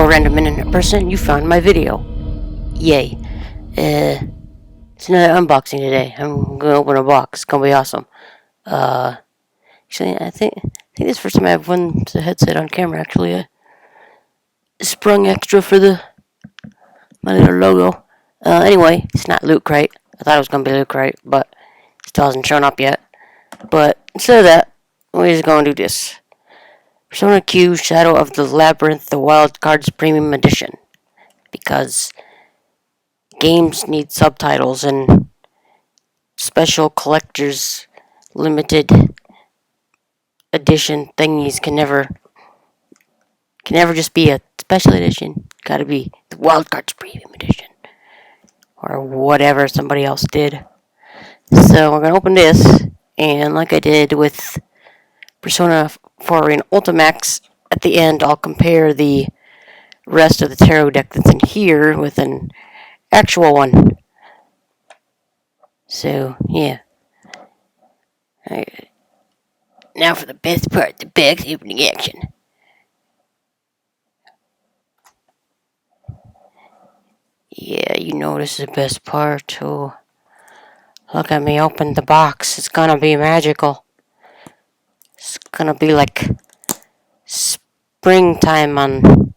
Hello, random internet person, you found my video. Yay. It's another unboxing today. I'm gonna open a box. It's gonna be awesome. Actually, I think this is the first time I've won the headset on camera, actually. I sprung extra for my little logo. Anyway, it's not Loot Crate. I thought it was gonna be Loot Crate, but it still hasn't shown up yet. But instead of that, we're just gonna do this. Persona Q Shadow of the Labyrinth, the Wild Cards Premium Edition. Because games need subtitles and special collectors limited edition thingies can never just be a special edition. Gotta be the Wild Cards Premium Edition. Or whatever somebody else did. So we're gonna open this, and like I did with Persona 4 Arena Ultimax, at the end I'll compare the rest of the tarot deck that's in here with an actual one. So, yeah. Alright. Now for the best part, the box opening action. Yeah, you know this is the best part. Oh, look at me open the box. It's gonna be magical. It's gonna be like springtime on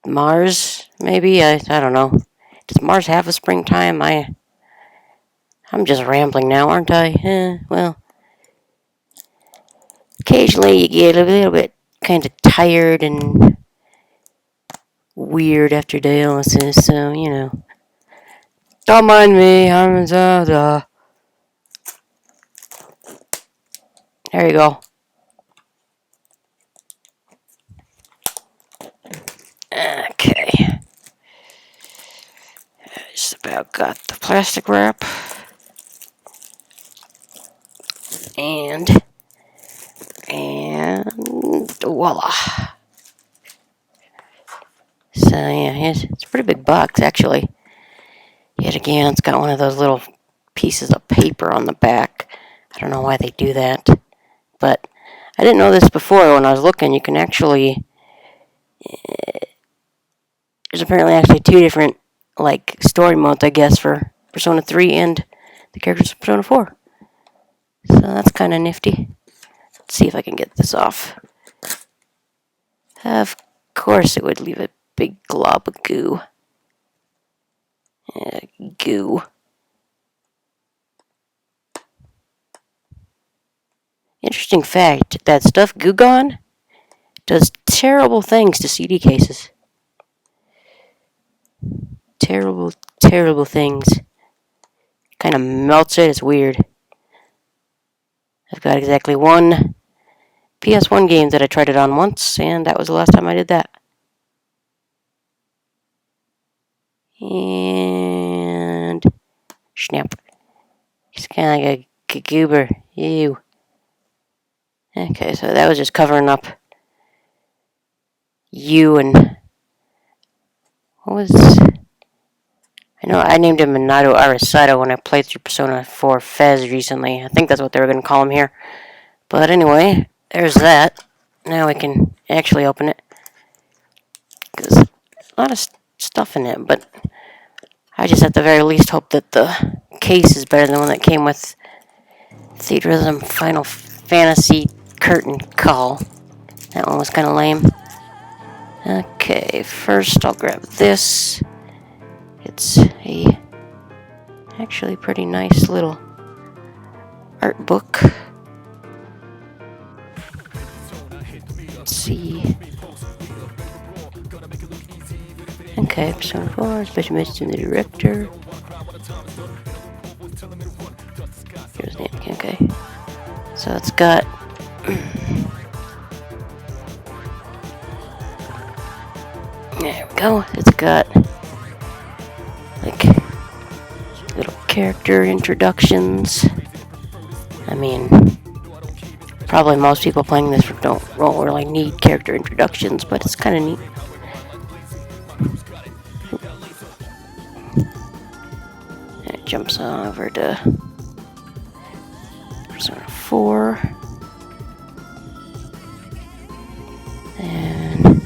Mars, maybe? I don't know. Does Mars have a springtime? I'm just rambling now, aren't I? Well, occasionally you get a little bit kind of tired and weird after dialysis, so, you know. Don't mind me, I'm There you go. Okay. Just about got the plastic wrap. And voila. So yeah, it's a pretty big box actually. Yet again, it's got one of those little pieces of paper on the back. I don't know why they do that, but I didn't know this before when I was looking. You can actually, there's apparently actually two different like story modes, I guess, for Persona 3 and the characters of Persona 4. So that's kind of nifty. Let's see if I can get this off. Of course it would leave a big glob of goo. Goo. Interesting fact, that stuff Goo Gone does terrible things to CD cases. Terrible, terrible things. Kind of melts it, it's weird. I've got exactly one PS1 game that I tried it on once, and that was the last time I did that. And snap. It's kind of like a goober. Ew. Okay, so that was just covering up you and what was... I know I named him Minato Arisato when I played through Persona 4 Fez recently. I think that's what they were going to call him here. But anyway, there's that. Now we can actually open it. Because there's a lot of stuff in it, but I just at the very least hope that the case is better than the one that came with Theatrhythm Final Fantasy Curtain Call. That one was kind of lame. Okay, first I'll grab this. It's a actually pretty nice little art book. Let's see. Okay, Persona 4, special message to the director. Here's the name. Okay. So it's got there we go. It's got like little character introductions. I mean, probably most people playing this don't really need character introductions, but it's kind of neat. And it jumps on over to Persona 4. And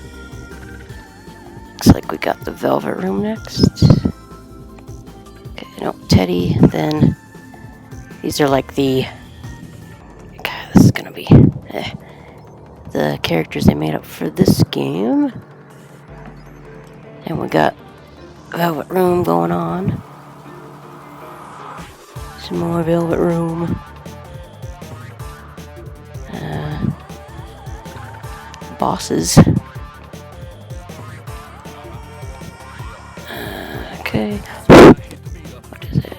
we got the Velvet Room next. Okay, no, Teddy, then these are like the... God, this is gonna be... the characters they made up for this game. And we got Velvet Room going on. Some more Velvet Room. Bosses. Okay. What is it?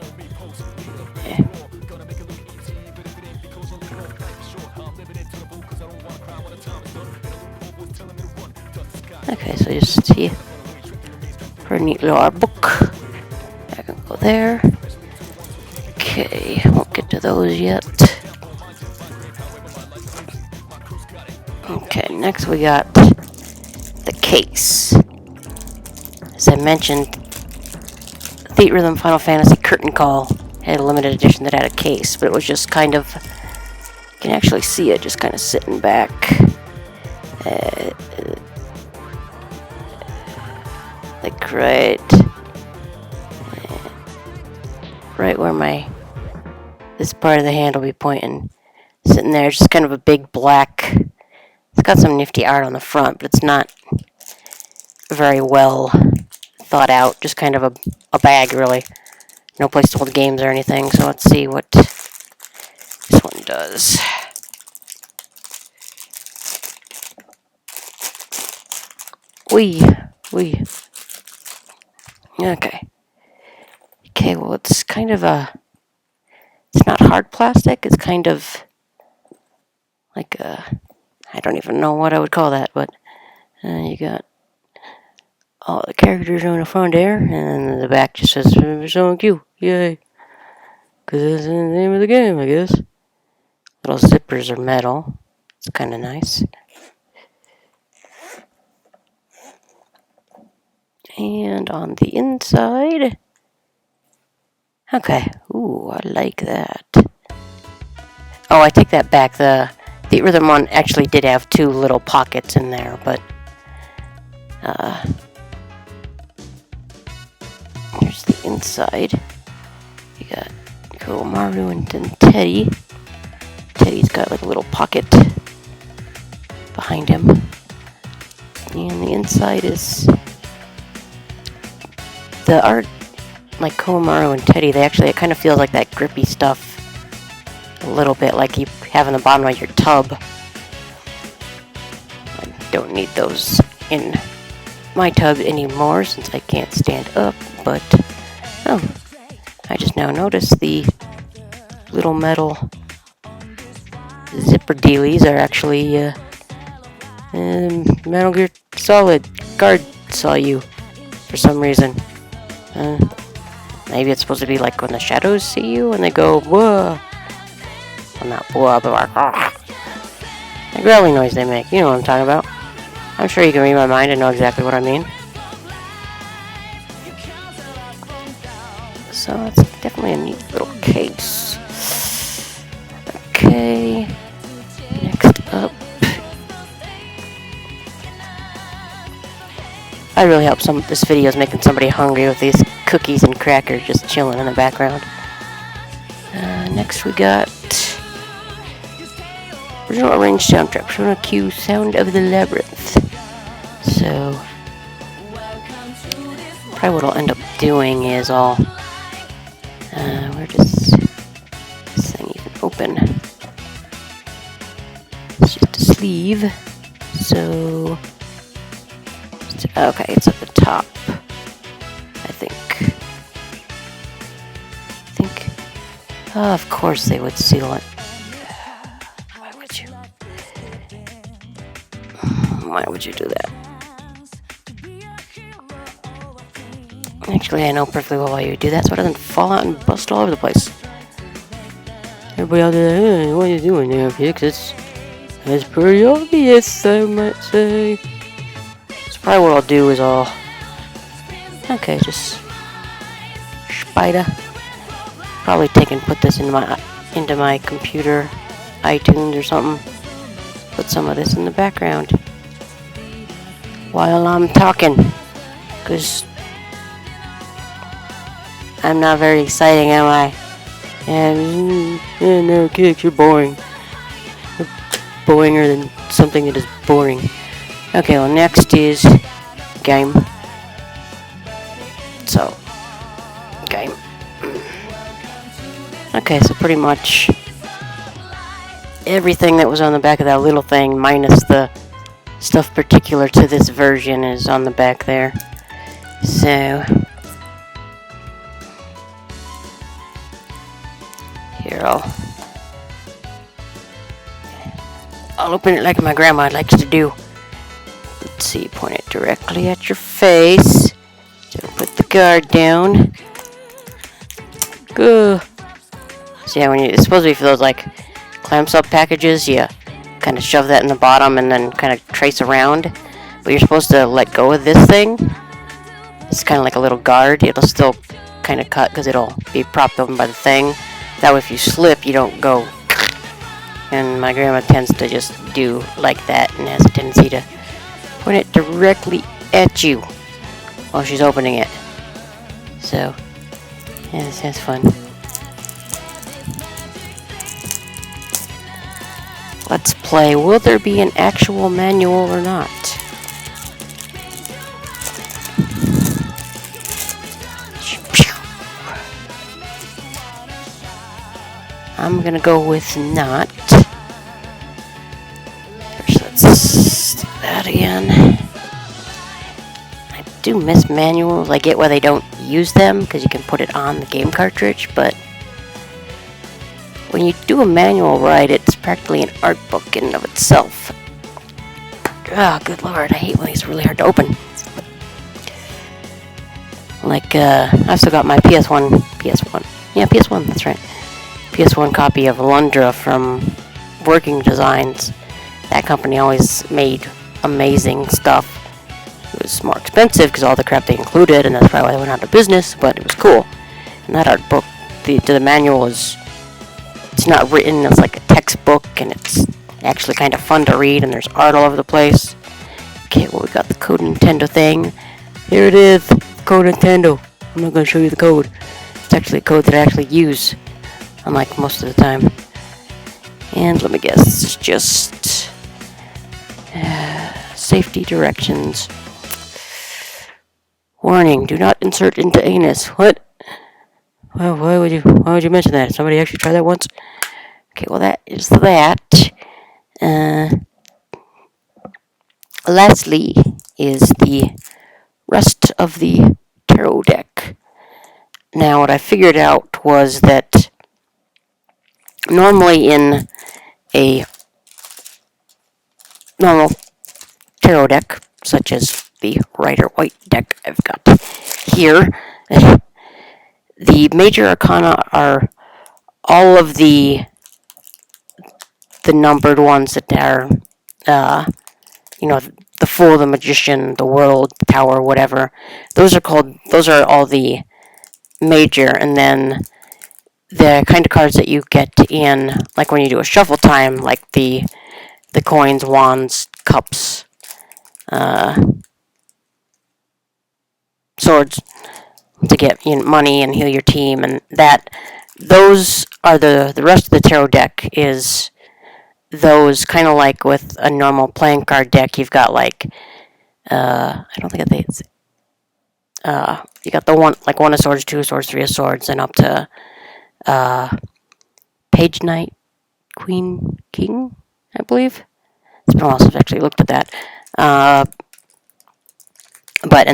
Okay, so just see for a neat little art book. I can go there. Okay, won't get to those yet. Okay, next we got the case. As I mentioned, Theat Rhythm Final Fantasy Curtain Call had a limited edition that had a case, but it was just kind of, you can actually see it just kind of sitting back. Like right where this part of the hand will be pointing. Sitting there, just kind of a big black. It's got some nifty art on the front, but it's not very well thought out. Just kind of a bag, really. No place to hold games or anything. So let's see what this one does. Wee. Okay. Okay, well, it's kind of it's not hard plastic. It's kind of like I don't even know what I would call that, but you got all the characters on the front there, and then the back just says Persona Q. Yay. Because that's the name of the game, I guess. Little zippers are metal. It's kind of nice. And on the inside... Okay. Ooh, I like that. Oh, I take that back. The Rhythm one actually did have two little pockets in there, but... here's the inside. You got Maru and Teddy. Teddy's got like a little pocket behind him. And the inside is... The art, like Komaru and Teddy, it kind of feels like that grippy stuff. A little bit like you have in the bottom of your tub. I don't need those in my tub anymore since I can't stand up, but... Oh, I just now noticed the little metal zipper dealies are actually Metal Gear Solid guard saw you for some reason. Maybe it's supposed to be like when the shadows see you and they go, whoa. Well, not whoa, but like, the growling noise they make. You know what I'm talking about. I'm sure you can read my mind and know exactly what I mean. So it's definitely a neat little case. Okay. Next up. I really hope this video is making somebody hungry with these cookies and crackers just chilling in the background. Next we got original arranged soundtrack, Persona Q, Sound of the Labyrinth. So probably what I'll end up doing is where does this thing even open? It's just a sleeve. So okay, it's at the top. I think. Oh, of course they would seal it. Why would you? Why would you do that? Actually, I know perfectly well why you would do that, so it doesn't fall out and bust all over the place. Everybody out there, hey, what are you doing there, Pix? It's pretty obvious, I might say. So probably what I'll do is okay, just spider. Probably take and put this into my computer, iTunes or something. Put some of this in the background while I'm talking. Because I'm not very exciting, am I? And Naterkix, you're boring. You're boringer than something that is boring. Okay, well, next is game. So, game. Okay, so pretty much everything that was on the back of that little thing, minus the stuff particular to this version, is on the back there. So, here, I'll open it like my grandma likes to do. Let's see, point it directly at your face. So put the guard down. Go. So yeah, it's supposed to be for those like clamp sub packages, you kind of shove that in the bottom and then kind of trace around. But you're supposed to let go of this thing. It's kind of like a little guard. It'll still kind of cut because it'll be propped open by the thing. That way if you slip, you don't go. And my grandma tends to just do like that and has a tendency to point it directly at you while she's opening it. So, yeah, that's fun. Let's play. Will there be an actual manual or not? I'm gonna go with not. First, let's do that again. I do miss manuals. I get why they don't use them because you can put it on the game cartridge, but when you do a manual right, it's practically an art book in and of itself. Oh, good lord, I hate when these are really hard to open. Like, I've still got my PS1, that's right. PS1 copy of Alundra from Working Designs. That company always made amazing stuff. It was more expensive because all the crap they included, and that's probably why they went out of business, but it was cool. And that art book, the manual is, it's not written as like a textbook, and it's actually kind of fun to read, and there's art all over the place. Okay, well, we got the Code Nintendo thing. Here it is, Code Nintendo. I'm not going to show you the code. It's actually a code that I actually use, unlike most of the time. And let me guess, it's just safety directions. Warning, do not insert into anus. What? Well, why would you mention that? Somebody actually tried that once? Okay, well, that is that. Lastly is the rest of the tarot deck. Now, what I figured out was that normally in a normal tarot deck, such as the Rider White deck I've got here, the major arcana are all of the numbered ones that are, the Fool, the Magician, the World, the Tower, whatever. Those are all the major, and then the kind of cards that you get in, like when you do a shuffle time, like the coins, wands, cups, swords, to get money and heal your team, and those are the rest of the tarot deck is those, kind of like with a normal playing card deck. You've got like I don't think it's you got the one of swords, two of swords, three of swords, and up to page, knight, queen, king, I believe. It's been a while since I've actually looked at that. And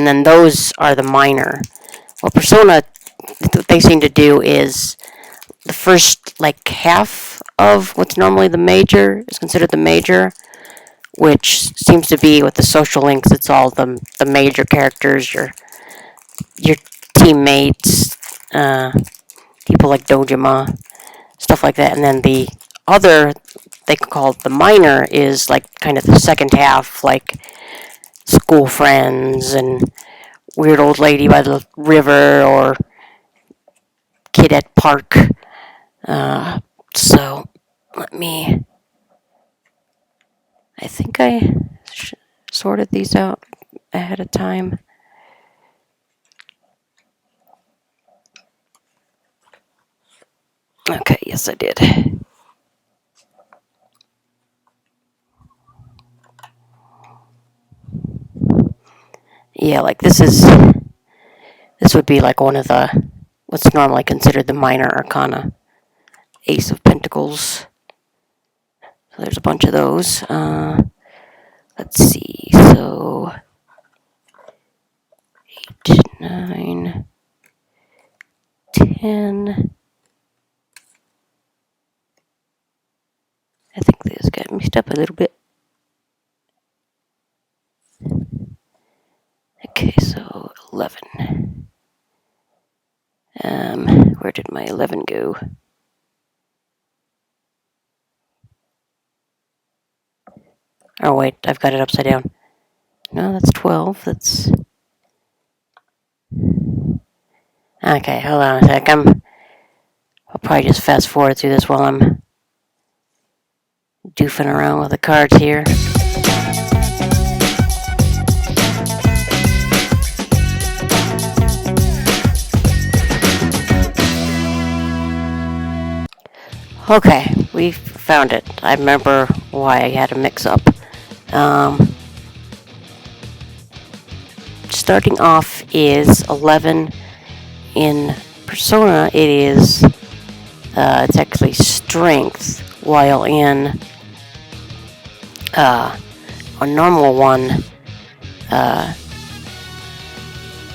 then those are the minor. Well, Persona, what they seem to do is the first like half of what's normally the major is considered the major, which seems to be with the social links. It's all the major characters, your teammates, people like Dojima, stuff like that. And then the other, they call the minor, is like kind of the second half, like school friends and weird old lady by the river or kid at park. So let me, I think I sorted these out ahead of time. Okay, yes I did. Yeah, like this would be like one of the, what's normally considered the minor arcana. Ace of Pentacles. So there's a bunch of those. Let's see, so 8, 9, 10. I think this got mixed up a little bit. Okay, so 11. Where did my 11 go? Oh wait, I've got it upside down. No, that's 12. That's... Okay, hold on a sec. I'll probably just fast forward through this while I'm doofing around with the cards here. Okay, we found it. I remember why I had a mix-up. Starting off is 11 in Persona. It is it's actually strength, while in a normal one,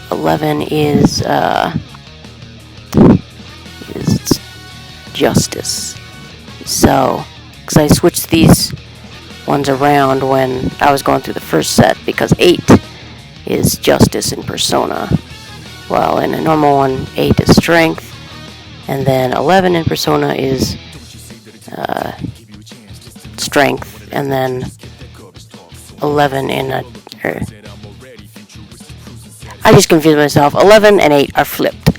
11 is justice. So, because I switched these ones around when I was going through the first set, because 8 is justice in Persona, while in a normal one, 8 is strength, and then 11 in Persona is strength, and then 11 in a... I just confused myself. 11 and 8 are flipped.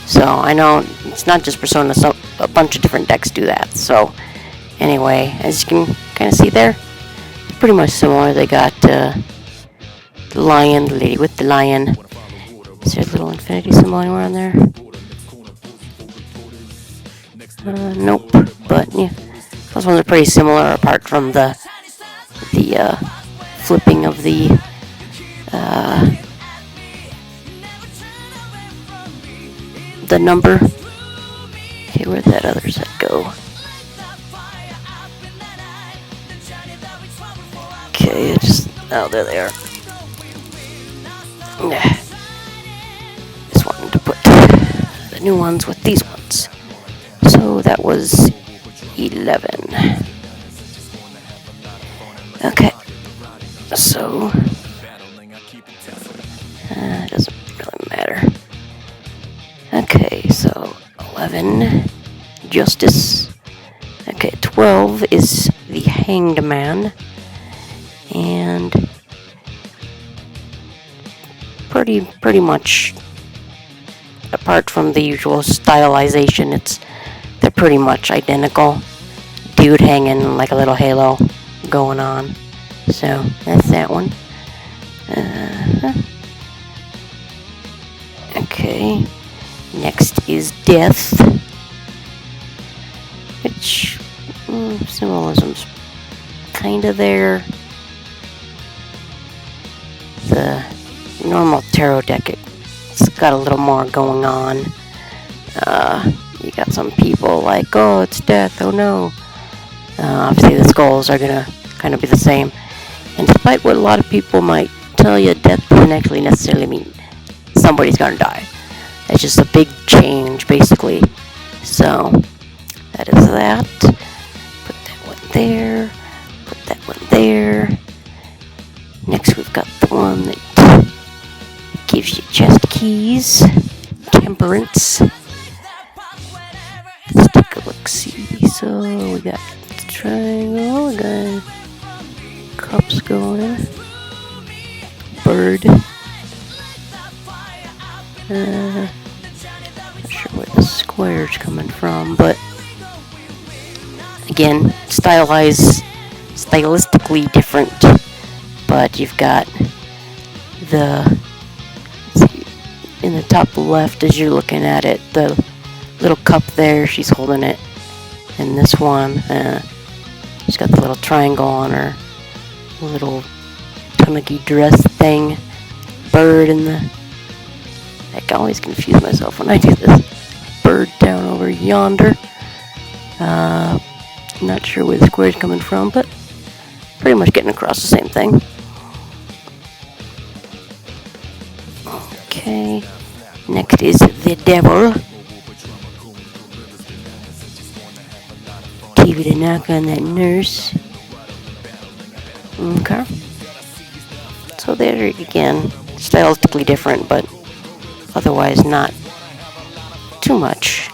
So I know it's not just Persona, so a bunch of different decks do that. So anyway, as you can kind of see there, it's pretty much similar. They got the lion, the lady with the lion. Is there a little infinity symbol anywhere on there? Nope. But yeah, those ones are pretty similar, apart from the flipping of the number. Okay, where'd that other set go? Okay, oh, there they are. Just wanted to put the new ones with these ones. So that was 11. Okay, so it doesn't really matter. Okay, so 11, justice. Okay, 12 is the hanged man, and pretty much, apart from the usual stylization, they're pretty much identical. Dude hanging like a little halo going on. So that's that one. Okay. Next is death, which symbolism's kind of there. The normal tarot deck, it's got a little more going on. You got some people like, oh, it's death, oh no. Obviously the skulls are gonna kind of be the same. And despite what a lot of people might tell you, death doesn't actually necessarily mean somebody's gonna die. It's just a big change, basically. So, that is that. Put that one there. Put that one there. Next, we've got the one that gives you chest keys. Temperance. Let's take a look-see. So, we got the triangle. We got cups going. Bird. Not sure where the square's coming from, but again, stylistically different. But you've got in the top left, as you're looking at it, the little cup there, she's holding it. And this one, she's got the little triangle on her little tunicky dress thing. Bird in the... I always confuse myself when I do this. Bird down over yonder. Not sure where the square is coming from, but pretty much getting across the same thing. Okay, next is the devil. Give it a knock on that nurse. Okay. So there again, stylistically different, but otherwise not too much.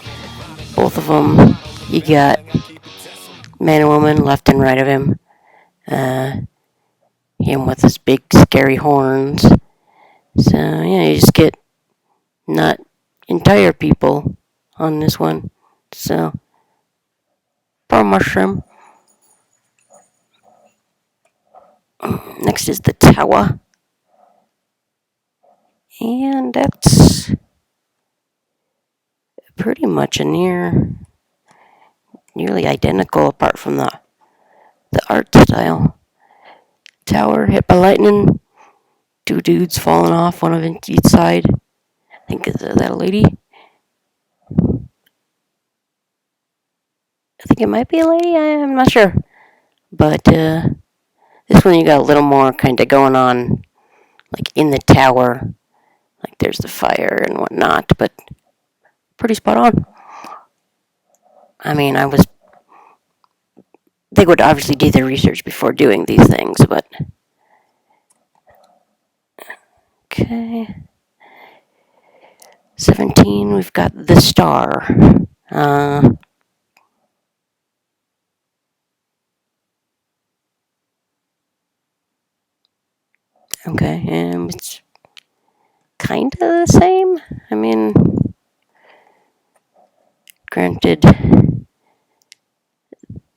Both of them, you got man and woman left and right of him. Him with his big scary horns. So yeah, you just get not entire people on this one. So poor mushroom. Next is the tower. And that's pretty much a nearly identical apart from the art style. Tower hit by lightning. Two dudes falling off, one of each side. I think, is that a lady? I think it might be a lady, I'm not sure. But this one you got a little more kind of going on, like in the tower. Like there's the fire and whatnot, but pretty spot on. I mean, they would obviously do their research before doing these things, but... Okay. 17, we've got the star. Okay, and it's kind of the same. I mean, granted,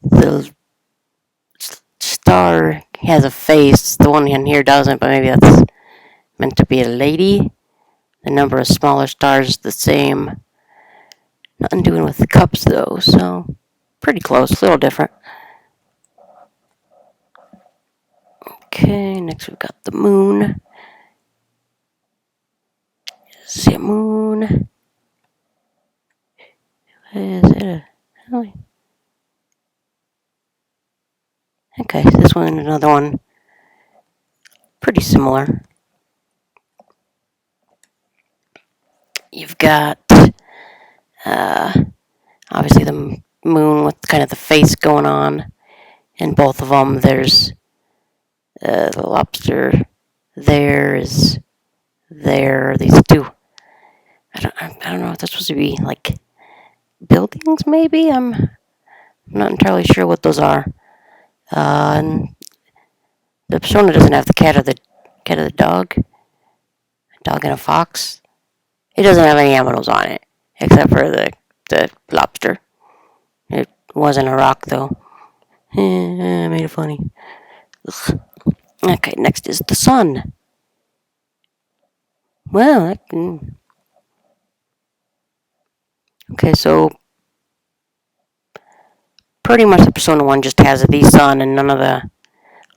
the star has a face. The one in here doesn't, but maybe that's meant to be a lady. The number of smaller stars is the same. Nothing doing with the cups, though, so pretty close, a little different. Okay, next we've got the moon. See a moon. Is it okay, this one and another one. Pretty similar. You've got obviously the moon with kind of the face going on. In both of them, there's the lobster. These two. I don't know if that's supposed to be like buildings. Maybe I'm not entirely sure what those are. And the persona doesn't have the cat or the dog. A dog and a fox. It doesn't have any animals on it except for the lobster. It wasn't a rock though. I made it funny. Ugh. Okay, next is the sun. Well, okay, so pretty much the Persona 1 just has the sun and none of the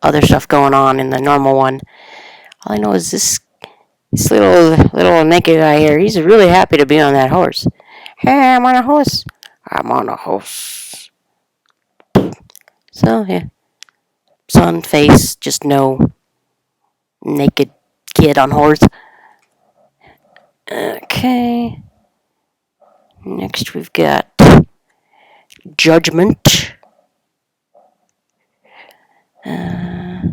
other stuff going on in the normal one. All I know is this little naked guy here, he's really happy to be on that horse. Hey, I'm on a horse. I'm on a horse. So, yeah. Sun, face, just no naked kid on horse. Okay. Next we've got Judgment. Yeah,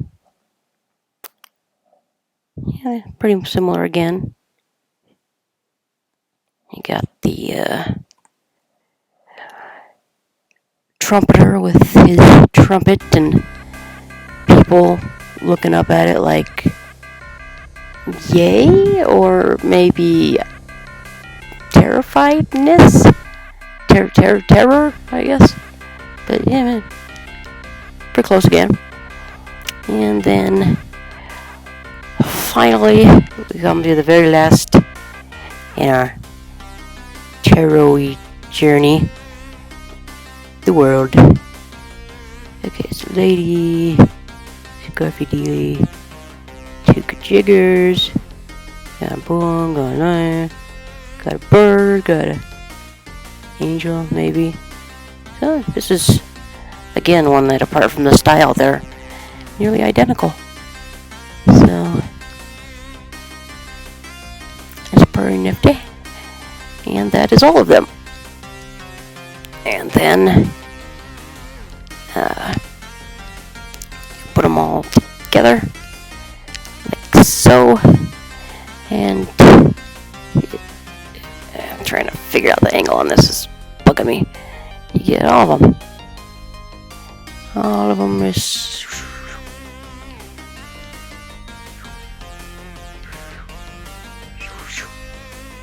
pretty similar again. You got the trumpeter with his trumpet and people looking up at it like, yay? Or maybe terrifiedness? Terror, I guess. But yeah, man, pretty close again. And then finally, we come to the very last in our tarot journey the world. Okay, so lady, Scarfy Dealy, two jiggers, got a bull, got a lion, got a bird, got a angel, maybe. So this is again one that, apart from the style, they're nearly identical. So that's pretty nifty. And that is all of them. And then put them all together like so. And I'm trying to figure out the angle on this. It's bugging me. You get all of them. All of them is.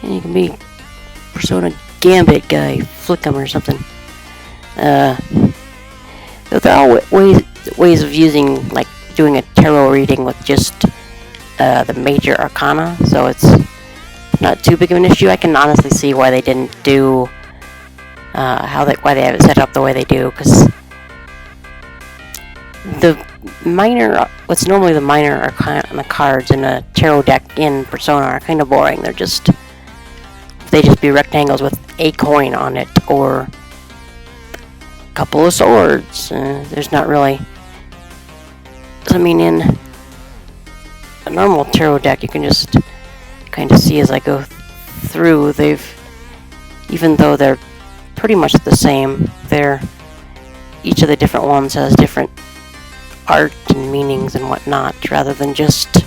And you can be Persona Gambit guy, flick them or something. They're all ways of using, like doing a tarot reading with just the major arcana, so it's not too big of an issue. I can honestly see why they didn't do why they have it set up the way they do, because what's normally the minor arcana on the cards in a tarot deck in Persona are kind of boring. They just be rectangles with a coin on it or a couple of swords. There's not really. I mean, in a normal tarot deck, you can just kind of see as I go through. Even though they're pretty much the same, each of the different ones has different art and meanings and whatnot, rather than just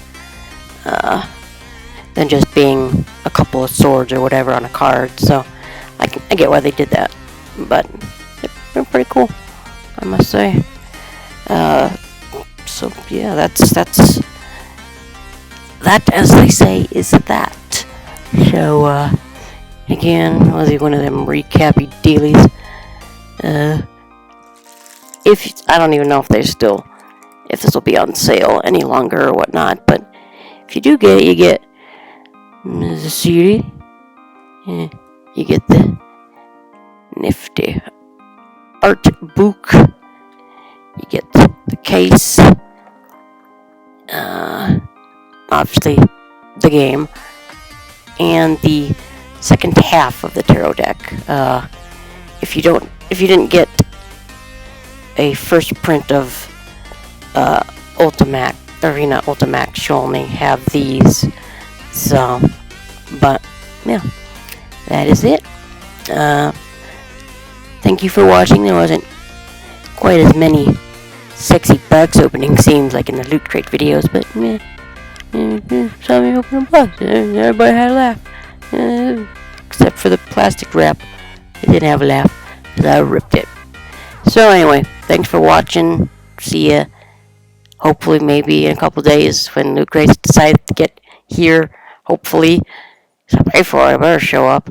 being a couple of swords or whatever on a card. So I get why they did that, but they're pretty cool, I must say. So yeah, that's that, as they say, is that. So again, was he one of them recappy dealies? If I don't even know if this will be on sale any longer or whatnot, but if you do get it, you get the CD, you get the nifty art book, you get the case, obviously the game, and the second half of the tarot deck. If you didn't get a first print of Arena Ultimax, you'll only have these. So, but yeah, that is it. Thank you for watching. There wasn't quite as many sexy box opening scenes like in the Loot Crate videos, but saw me open a box. Everybody had a laugh, except for the plastic wrap. It didn't have a laugh because I ripped it. So anyway, thanks for watching. See ya. Hopefully, maybe in a couple days when Loot Crates decide to get here. Hopefully, so I pray for it. I better show up.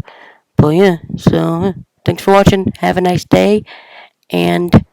But yeah, so thanks for watching. Have a nice day, and